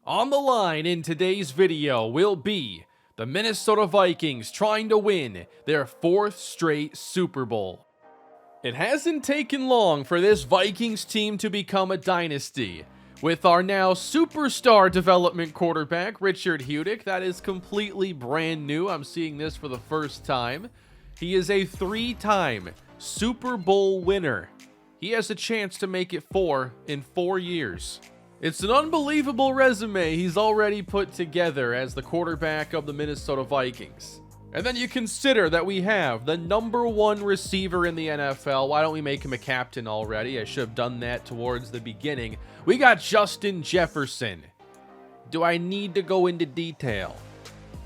On the line in today's video will be the Minnesota Vikings trying to win their 4th straight Super Bowl. It hasn't taken long for this Vikings team to become a dynasty. With our now superstar development quarterback, MrHurriicaneLP, that is completely brand new. I'm seeing this for the first time. He is a 3-time Super Bowl winner. He has a chance to make it 4 in 4 years. It's an unbelievable resume he's already put together as the quarterback of the Minnesota Vikings. And then you consider that we have the #1 receiver in the NFL. Why don't we make him a captain already? I should have done that towards the beginning. We got Justin Jefferson. Do I need to go into detail?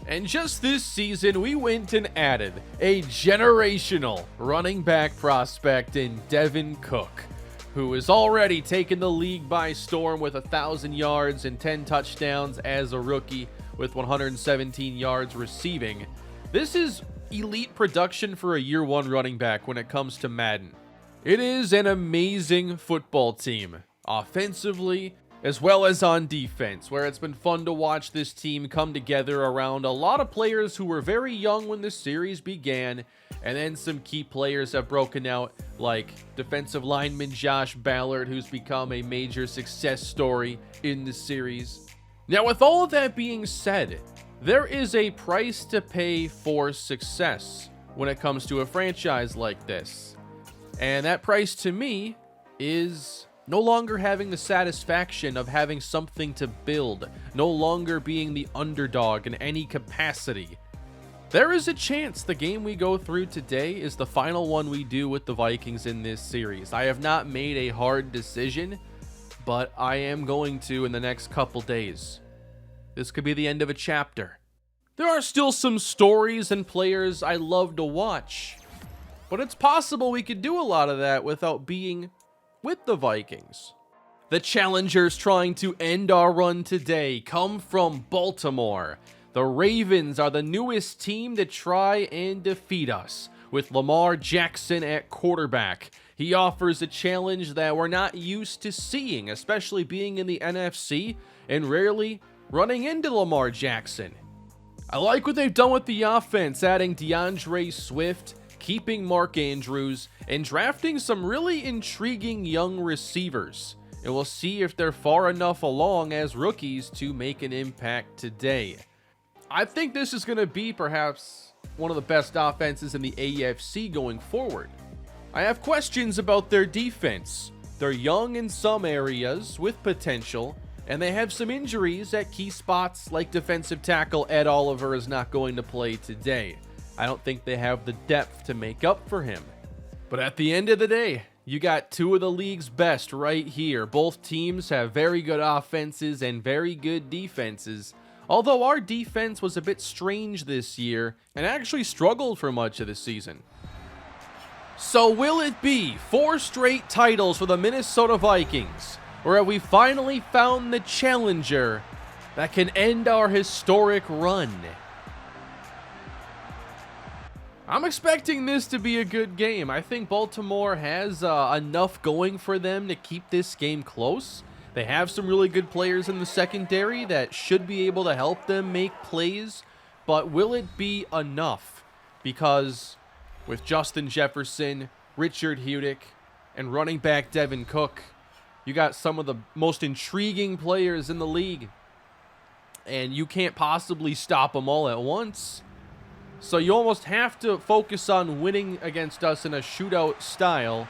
And just this season, we went and added a generational running back prospect in Devin Cook, who has already taken the league by storm with 1,000 yards and 10 touchdowns as a rookie with 117 yards receiving. This is elite production for a year 1 running back when it comes to Madden. It is an amazing football team, offensively as well as on defense, where it's been fun to watch this team come together around a lot of players who were very young when the series began, and then some key players have broken out, like defensive lineman Josh Ballard, who's become a major success story in the series. Now, with all of that being said, there is a price to pay for success when it comes to a franchise like this. And that price to me is no longer having the satisfaction of having something to build, no longer being the underdog in any capacity. There is a chance the game we go through today is the final one we do with the Vikings in this series. I have not made a hard decision, but I am going to in the next couple days. This could be the end of a chapter. There are still some stories and players I love to watch, but it's possible we could do a lot of that without being with the Vikings. The challengers trying to end our run today come from Baltimore. The Ravens are the newest team to try and defeat us, with Lamar Jackson at quarterback. He offers a challenge that we're not used to seeing, especially being in the NFC and rarely running into Lamar Jackson. I like what they've done with the offense, adding DeAndre Swift, keeping Mark Andrews, and drafting some really intriguing young receivers. And we'll see if they're far enough along as rookies to make an impact today. I think this is going to be perhaps one of the best offenses in the AFC going forward. I have questions about their defense. They're young in some areas with potential, and they have some injuries at key spots, like defensive tackle Ed Oliver is not going to play today. I don't think they have the depth to make up for him. But at the end of the day, you got 2 of the league's best right here. Both teams have very good offenses and very good defenses. Although our defense was a bit strange this year and actually struggled for much of the season. So will it be 4 straight titles for the Minnesota Vikings? Or have we finally found the challenger that can end our historic run? I'm expecting this to be a good game. I think Baltimore has enough going for them to keep this game close. They have some really good players in the secondary that should be able to help them make plays. But will it be enough? Because with Justin Jefferson, MrHurriicaneLP, and running back Devin Cook, you got some of the most intriguing players in the league. And you can't possibly stop them all at once. So you almost have to focus on winning against us in a shootout style.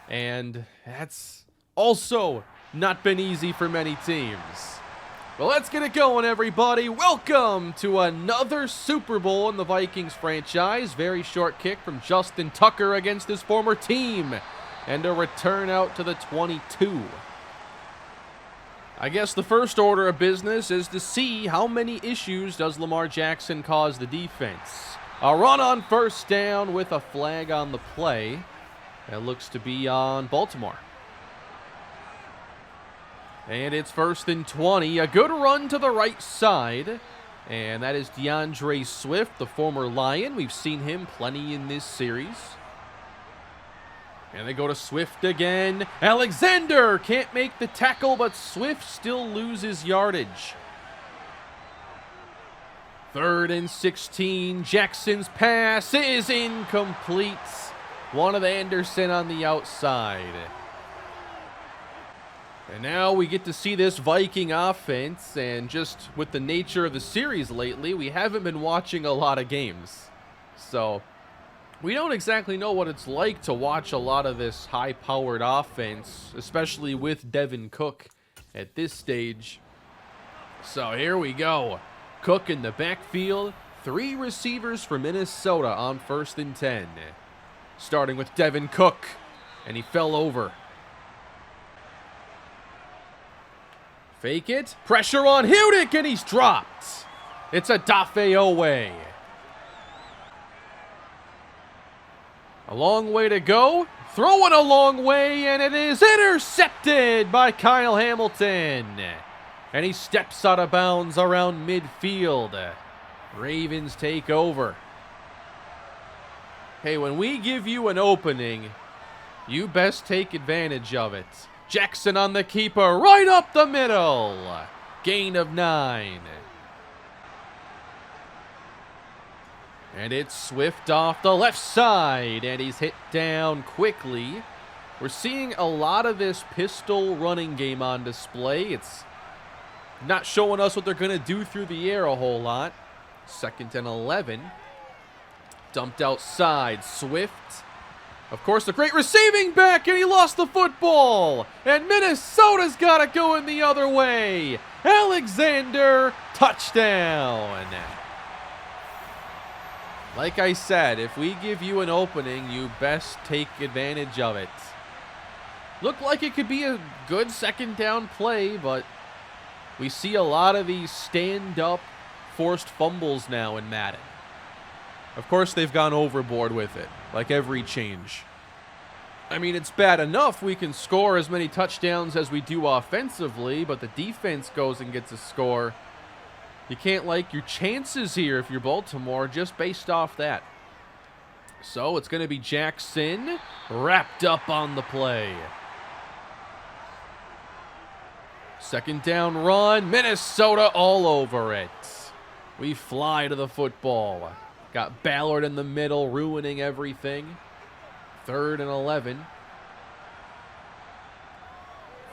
And that's also not been easy for many teams. Well, let's get it going, everybody. Welcome to another Super Bowl in the Vikings franchise. Very short kick from Justin Tucker against his former team. And a return out to the 22. I guess the first order of business is to see how many issues does Lamar Jackson cause the defense. A run on first down with a flag on the play. That looks to be on Baltimore. And it's 1st and 20. A good run to the right side. And that is DeAndre Swift, the former Lion. We've seen him plenty in this series. And they go to Swift again. Alexander can't make the tackle, but Swift still loses yardage. 3rd and 16. Jackson's pass is incomplete. One of Anderson on the outside. And now we get to see this Viking offense, and just with the nature of the series lately, we haven't been watching a lot of games. So we don't exactly know what it's like to watch a lot of this high-powered offense, especially with Devin Cook at this stage. So here we go. Cook in the backfield. 3 receivers for Minnesota on 1st and 10. Starting with Devin Cook, and he fell over. Fake it. Pressure on Hudick, and he's dropped. It's a Dafe Owe. A long way to go. Throwing a long way, and it is intercepted by Kyle Hamilton. And he steps out of bounds around midfield. Ravens take over. Hey, when we give you an opening, you best take advantage of it. Jackson on the keeper, right up the middle. Gain of 9. And it's Swift off the left side, and he's hit down quickly. We're seeing a lot of this pistol running game on display. It's not showing us what they're going to do through the air a whole lot. 2nd and 11. Dumped outside. Swift. Of course, the great receiving back, and he lost the football. And Minnesota's got it going the other way. Alexander, touchdown. Like I said, if we give you an opening, you best take advantage of it. Looked like it could be a good 2nd down play, but we see a lot of these stand-up forced fumbles now in Madden. Of course, they've gone overboard with it, like every change. I mean, it's bad enough we can score as many touchdowns as we do offensively, but the defense goes and gets a score. You can't like your chances here if you're Baltimore just based off that. So it's going to be Jackson wrapped up on the play. 2nd down run, Minnesota all over it. We fly to the football. Got Ballard in the middle, ruining everything. 3rd and 11.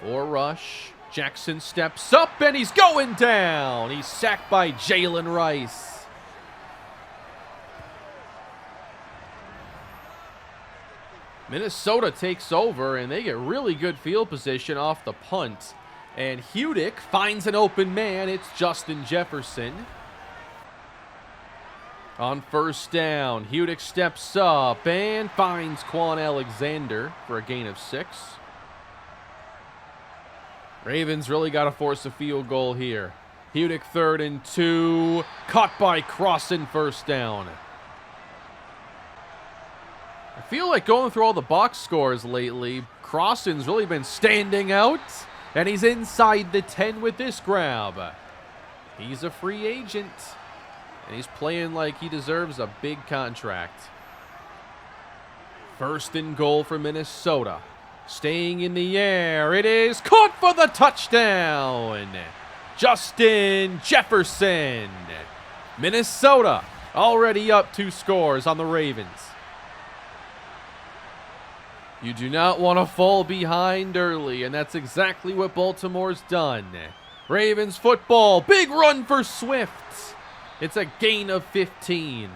4 rush. Jackson steps up, and he's going down. He's sacked by Jalen Rice. Minnesota takes over, and they get really good field position off the punt. And Hudick finds an open man. It's Justin Jefferson. On 1st down, Hudick steps up and finds Quan Alexander for a gain of 6. Ravens really got to force a field goal here. Hudick 3rd and 2. Caught by Crossan, 1st down. I feel like going through all the box scores lately, Crossan's really been standing out. And he's inside the 10 with this grab. He's a free agent. And he's playing like he deserves a big contract. 1st and goal for Minnesota. Staying in the air. It is caught for the touchdown. Justin Jefferson. Minnesota already up 2 scores on the Ravens. You do not want to fall behind early, and that's exactly what Baltimore's done. Ravens football. Big run for Swift. It's a gain of 15.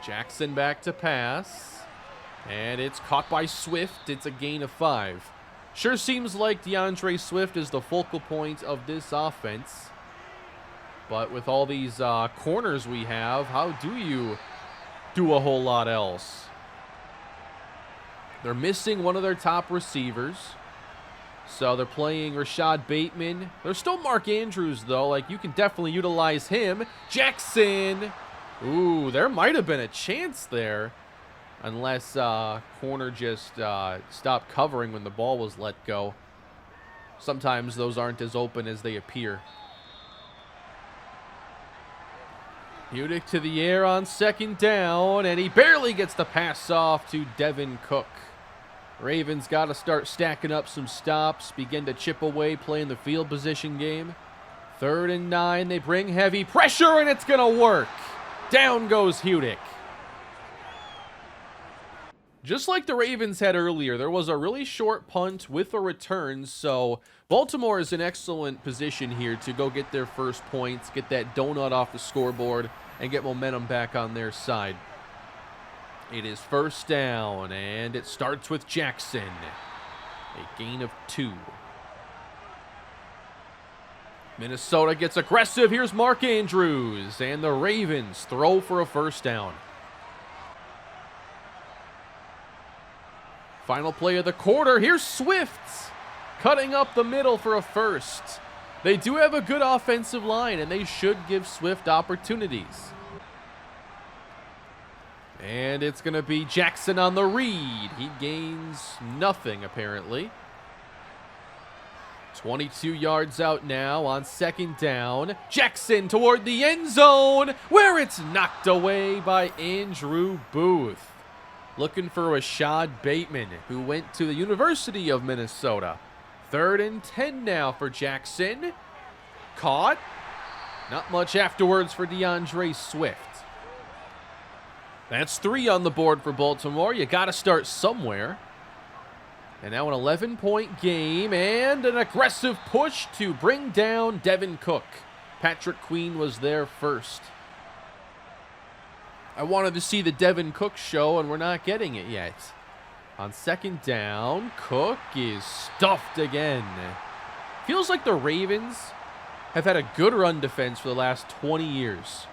Jackson back to pass. And it's caught by Swift. It's a gain of 5. Sure seems like DeAndre Swift is the focal point of this offense. But with all these corners we have, how do you do a whole lot else? They're missing one of their top receivers. So they're playing Rashad Bateman. There's still Mark Andrews, though. Like, you can definitely utilize him. Jackson. Ooh, there might have been a chance there. Unless corner just stopped covering when the ball was let go. Sometimes those aren't as open as they appear. Hudick to the air on 2nd down, and he barely gets the pass off to Devin Cook. Ravens got to start stacking up some stops, begin to chip away, playing the field position game. 3rd and 9, they bring heavy pressure, and it's going to work. Down goes Hudick. Just like the Ravens had earlier, there was a really short punt with a return, so Baltimore is in excellent position here to go get their first points, get that donut off the scoreboard, and get momentum back on their side. It is 1st down, and it starts with Jackson. A gain of 2. Minnesota gets aggressive. Here's Mark Andrews, and the Ravens throw for a 1st down. Final play of the quarter. Here's Swift, cutting up the middle for a 1st. They do have a good offensive line, and they should give Swift opportunities. And it's going to be Jackson on the read. He gains nothing, apparently. 22 yards out now on 2nd down. Jackson toward the end zone, where it's knocked away by Andrew Booth. Looking for Rashad Bateman, who went to the University of Minnesota. 3rd and 10 now for Jackson. Caught. Not much afterwards for DeAndre Swift. That's 3 on the board for Baltimore. You got to start somewhere. And now an 11-point game and an aggressive push to bring down Devin Cook. Patrick Queen was there first. I wanted to see the Devin Cook show, and we're not getting it yet. On 2nd down, Cook is stuffed again. Feels like the Ravens have had a good run defense for the last 20 years.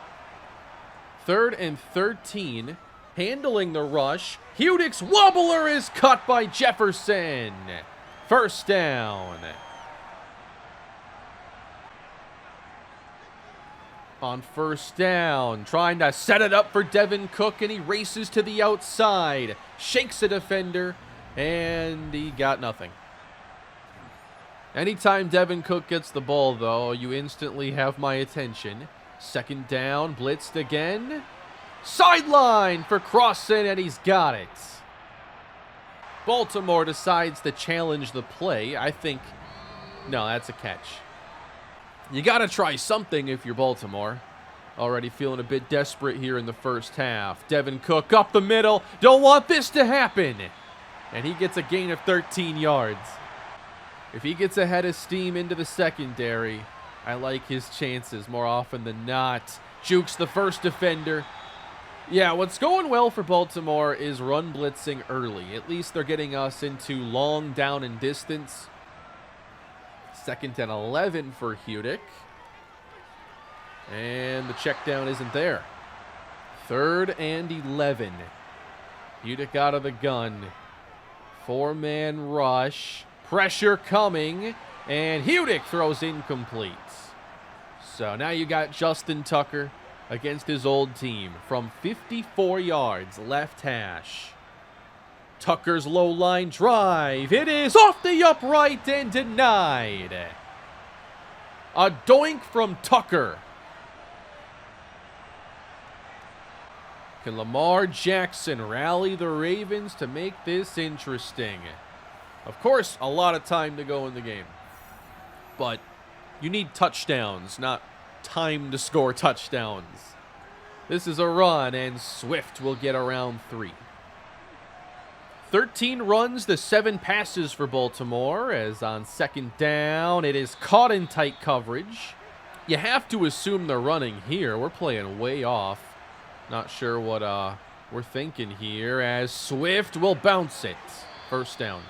3rd and 13, handling the rush. Hudick's wobbler is cut by Jefferson. 1st down. On 1st down, trying to set it up for Devin Cook, and he races to the outside. Shakes a defender, and he got nothing. Anytime Devin Cook gets the ball, though, you instantly have my attention. 2nd down, blitzed again. Sideline for Crossan, and he's got it. Baltimore decides to challenge the play. I think, no, that's a catch. You got to try something if you're Baltimore. Already feeling a bit desperate here in the 1st half. Devin Cook up the middle. Don't want this to happen. And he gets a gain of 13 yards. If he gets ahead of steam into the secondary, I like his chances more often than not. Jukes the first defender. Yeah, what's going well for Baltimore is run blitzing early. At least they're getting us into long down and distance. 2nd and 11 for Hudick. And the check down isn't there. 3rd and 11. Hudick out of the gun. 4-man rush. Pressure coming. And Hudick throws incomplete. So now you got Justin Tucker against his old team from 54 yards left hash. Tucker's low line drive. It is off the upright and denied. A doink from Tucker. Can Lamar Jackson rally the Ravens to make this interesting? Of course, a lot of time to go in the game. But you need touchdowns, not time to score touchdowns. This is a run, and Swift will get around 3. 13 runs to 7 passes for Baltimore, as on 2nd down, it is caught in tight coverage. You have to assume they're running here. We're playing way off. Not sure what we're thinking here, as Swift will bounce it. 1st down.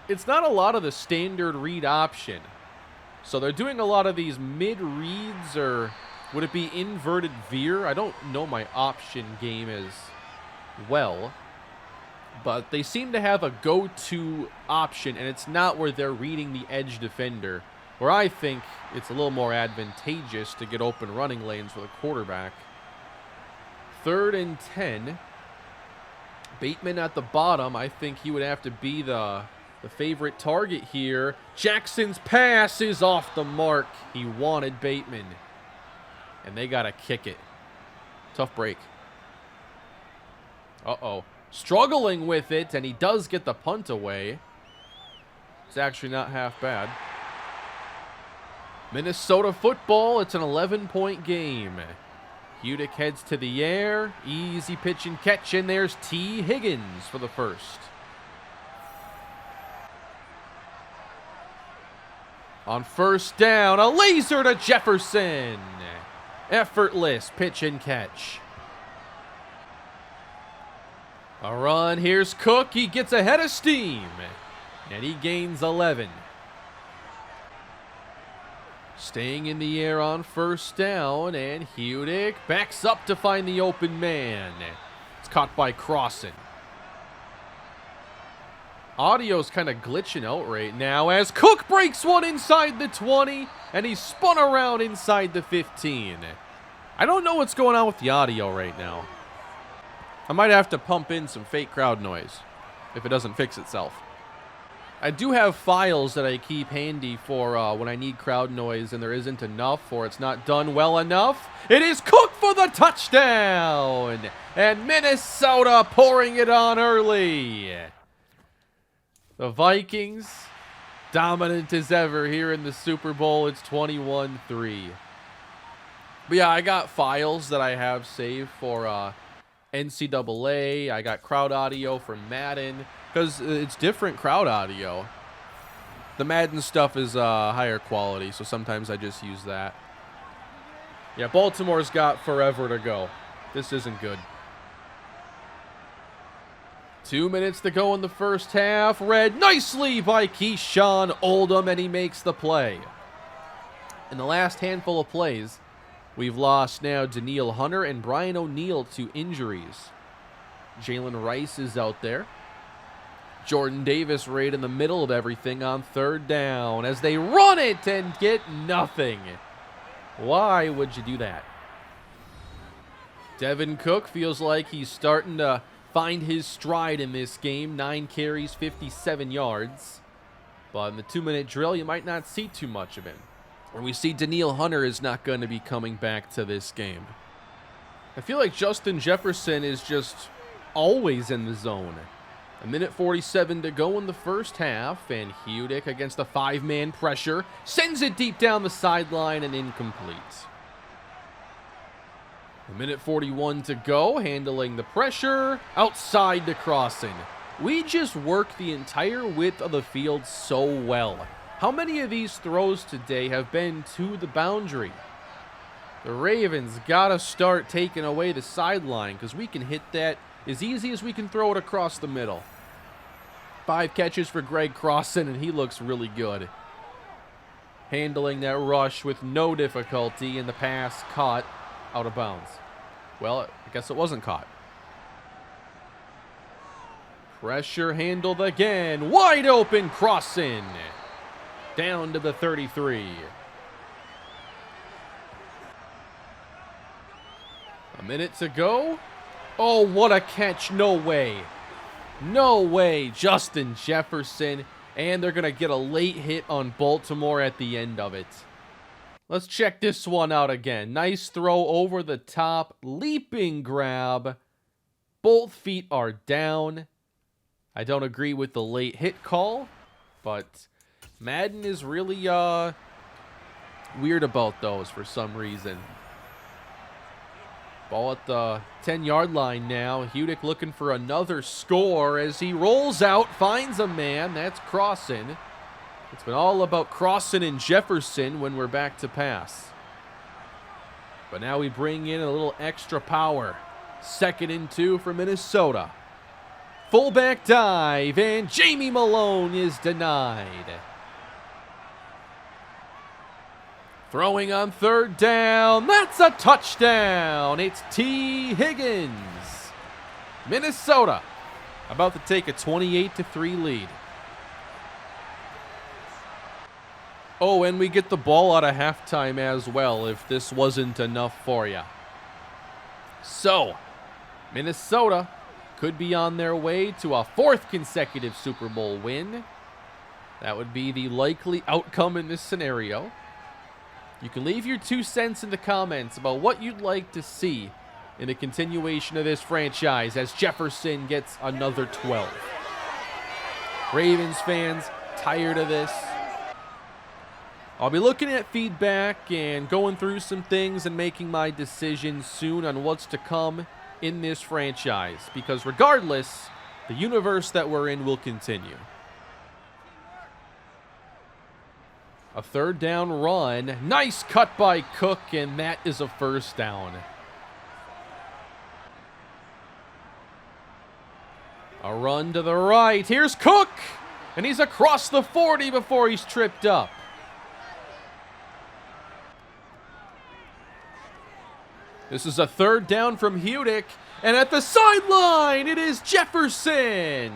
It's not a lot of the standard read option. So they're doing a lot of these mid-reads, or would it be inverted veer? I don't know my option game as well. But they seem to have a go-to option, and it's not where they're reading the edge defender, where I think it's a little more advantageous to get open running lanes for the quarterback. 3rd and 10. Bateman at the bottom. I think he would have to be the favorite target here. Jackson's pass is off the mark. He wanted Bateman. And they got to kick it. Tough break. Uh-oh. Struggling with it, and he does get the punt away. It's actually not half bad. Minnesota football, it's an 11-point game. Hudick heads to the air. Easy pitch and catch, and there's T. Higgins for the first. On first down, a laser to Jefferson. Effortless pitch and catch. A run, here's Cook. He gets ahead of steam, and he gains 11. Staying in the air on first down, and Hudick backs up to find the open man. It's caught by Crossan. Audio's kind of glitching out right now as Cook breaks one inside the 20, and he's spun around inside the 15. I don't know what's going on with the audio right now. I might have to pump in some fake crowd noise if it doesn't fix itself. I do have files that I keep handy for when I need crowd noise and there isn't enough or it's not done well enough. It is Cook for the touchdown! And Minnesota pouring it on early. The Vikings, dominant as ever here in the Super Bowl. It's 21-3. But yeah, I got files that I have saved for NCAA. I got crowd audio from Madden because it's different crowd audio. The Madden stuff is higher quality, so sometimes I just use that. Yeah, Baltimore's got forever to go. This isn't good. 2 minutes to go in the first half. Read nicely by Keyshawn Oldham, and he makes the play. In the last handful of plays, we've lost now Danielle Hunter and Brian O'Neill to injuries. Jalen Rice is out there. Jordan Davis right in the middle of everything on third down as they run it and get nothing. Why would you do that? Devin Cook feels like he's starting to find his stride in this game. 9 carries, 57 yards. But in the 2-minute drill, you might not see too much of him. And we see Danielle Hunter is not going to be coming back to this game. I feel like Justin Jefferson is just always in the zone. 1:47 to go in the first half, and Hudick against a 5-man pressure sends it deep down the sideline and incomplete. 1:41 to go, handling the pressure, outside to Crossan. We just work the entire width of the field so well. How many of these throws today have been to the boundary? The Ravens gotta start taking away the sideline because we can hit that as easy as we can throw it across the middle. 5 catches for Greg Crossan, and he looks really good. Handling that rush with no difficulty, and the pass caught out of bounds. Well, I guess it wasn't caught. Pressure handled again. Wide open Crossan. Down to the 33. A minute to go. Oh, what a catch. No way. No way. Justin Jefferson. And they're going to get a late hit on Baltimore at the end of it. Let's check this one out again. Nice throw over the top. Leaping grab. Both feet are down. I don't agree with the late hit call, but Madden is really weird about those for some reason. Ball at the 10-yard line now. Hudick looking for another score as he rolls out, finds a man. That's Crossan. It's been all about Crossan and Jefferson when we're back to pass. But now we bring in a little extra power. 2nd and 2 for Minnesota. Fullback dive, and Jamie Malone is denied. Throwing on 3rd down. That's a touchdown. It's T. Higgins. Minnesota about to take a 28-3 lead. Oh, and we get the ball out of halftime as well, if this wasn't enough for you. So, Minnesota could be on their way to a 4th consecutive Super Bowl win. That would be the likely outcome in this scenario. You can leave your 2 cents in the comments about what you'd like to see in a continuation of this franchise as Jefferson gets another 12. Ravens fans, tired of this. I'll be looking at feedback and going through some things and making my decisions soon on what's to come in this franchise, because regardless, the universe that we're in will continue. A third down run. Nice cut by Cook, and that is a first down. A run to the right. Here's Cook, and he's across the 40 before he's tripped up. This is a third down from Hudick, and at the sideline, it is Jefferson.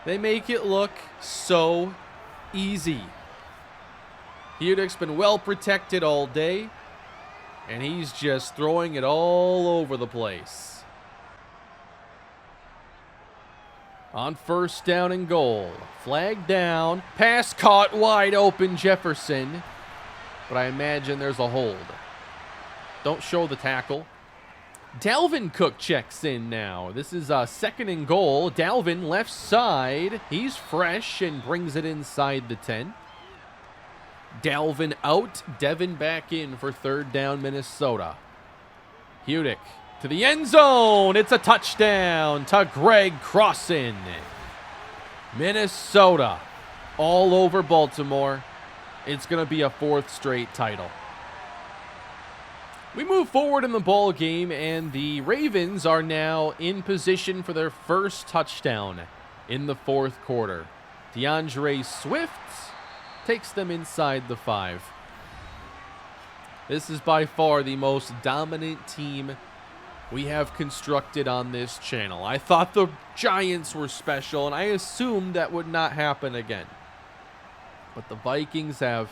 They make it look so easy. Hudick's been well protected all day, and he's just throwing it all over the place. On first down and goal, flag down, pass caught wide open Jefferson, but I imagine there's a hold. Don't show the tackle. Dalvin Cook checks in now. This is a second and goal. Dalvin left side. He's fresh and brings it inside the 10. Dalvin out. Devin back in for third down, Minnesota. Hudick to the end zone. It's a touchdown to Greg Crossan. Minnesota all over Baltimore. It's going to be a fourth straight title. We move forward in the ball game, and the Ravens are now in position for their first touchdown in the fourth quarter. DeAndre Swift takes them inside the 5. This is by far the most dominant team we have constructed on this channel. I thought the Giants were special, and I assumed that would not happen again. But the Vikings have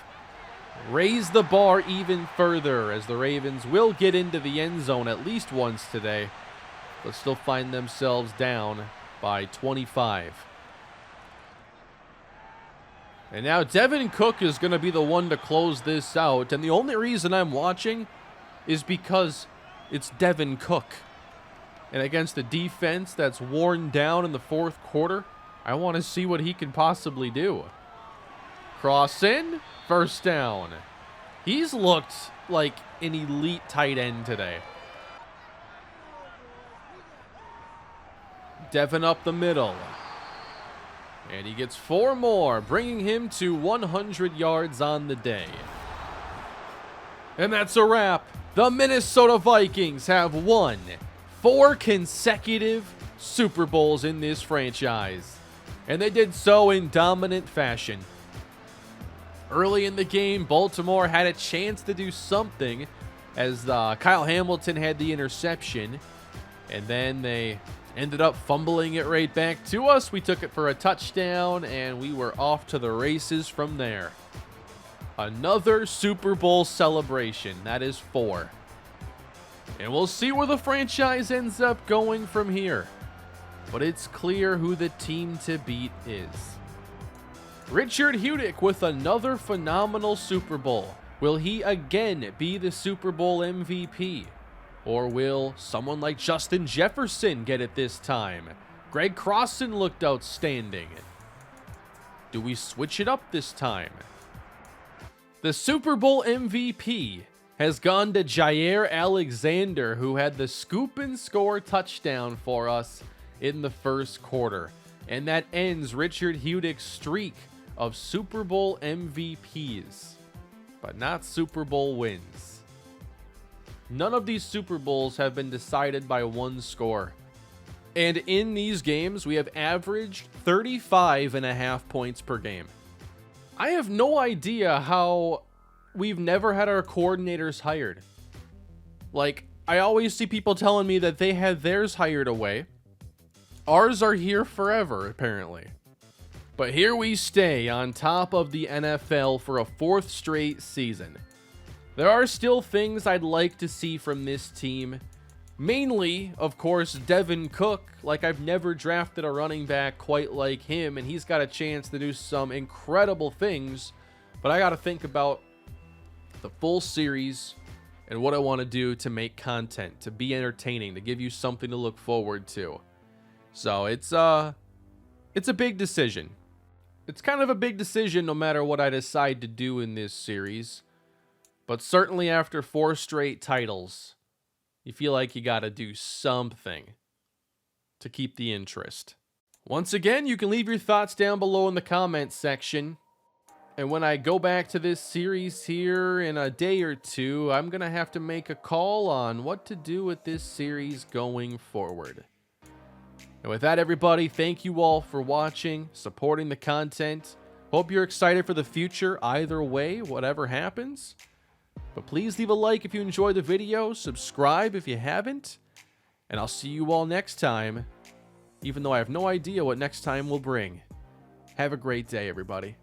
raised the bar even further, as the Ravens will get into the end zone at least once today, but still find themselves down by 25. And now Devin Cook is going to be the one to close this out, and the only reason I'm watching is because it's Devin Cook. And against a defense that's worn down in the fourth quarter, I want to see what he can possibly do. Cross in. First down. He's looked like an elite tight end today. Devin up the middle. And he gets 4 more, bringing him to 100 yards on the day. And that's a wrap. The Minnesota Vikings have won 4 consecutive Super Bowls in this franchise. And they did so in dominant fashion. Early in the game, Baltimore had a chance to do something as Kyle Hamilton had the interception, and then they ended up fumbling it right back to us. We took it for a touchdown, and we were off to the races from there. Another Super Bowl celebration. That is 4. And we'll see where the franchise ends up going from here. But it's clear who the team to beat is. Richard Hudick with another phenomenal Super Bowl. Will he again be the Super Bowl MVP? Or will someone like Justin Jefferson get it this time? Greg Crossan looked outstanding. Do we switch it up this time? The Super Bowl MVP has gone to Jair Alexander, who had the scoop and score touchdown for us in the first quarter. And that ends Richard Hudick's streak of Super Bowl MVPs, but not Super Bowl wins. None of these Super Bowls have been decided by one score. And in these games, we have averaged 35.5 points per game. I have no idea how we've never had our coordinators hired. Like, I always see people telling me that they had theirs hired away. Ours are here forever, apparently. But here we stay on top of the NFL for a 4th straight season. There are still things I'd like to see from this team. Mainly, of course, Devin Cook. Like, I've never drafted a running back quite like him, and he's got a chance to do some incredible things. But I got to think about the full series, and what I want to do to make content, to be entertaining, to give you something to look forward to. So it's a big decision. It's kind of a big decision no matter what I decide to do in this series. But certainly after 4 straight titles, you feel like you gotta do something to keep the interest. Once again, you can leave your thoughts down below in the comments section. And when I go back to this series here in a day or two, I'm gonna have to make a call on what to do with this series going forward. And with that, everybody, thank you all for watching, supporting the content. Hope you're excited for the future either way, whatever happens. But please leave a like if you enjoyed the video, subscribe if you haven't, and I'll see you all next time, even though I have no idea what next time will bring. Have a great day, everybody.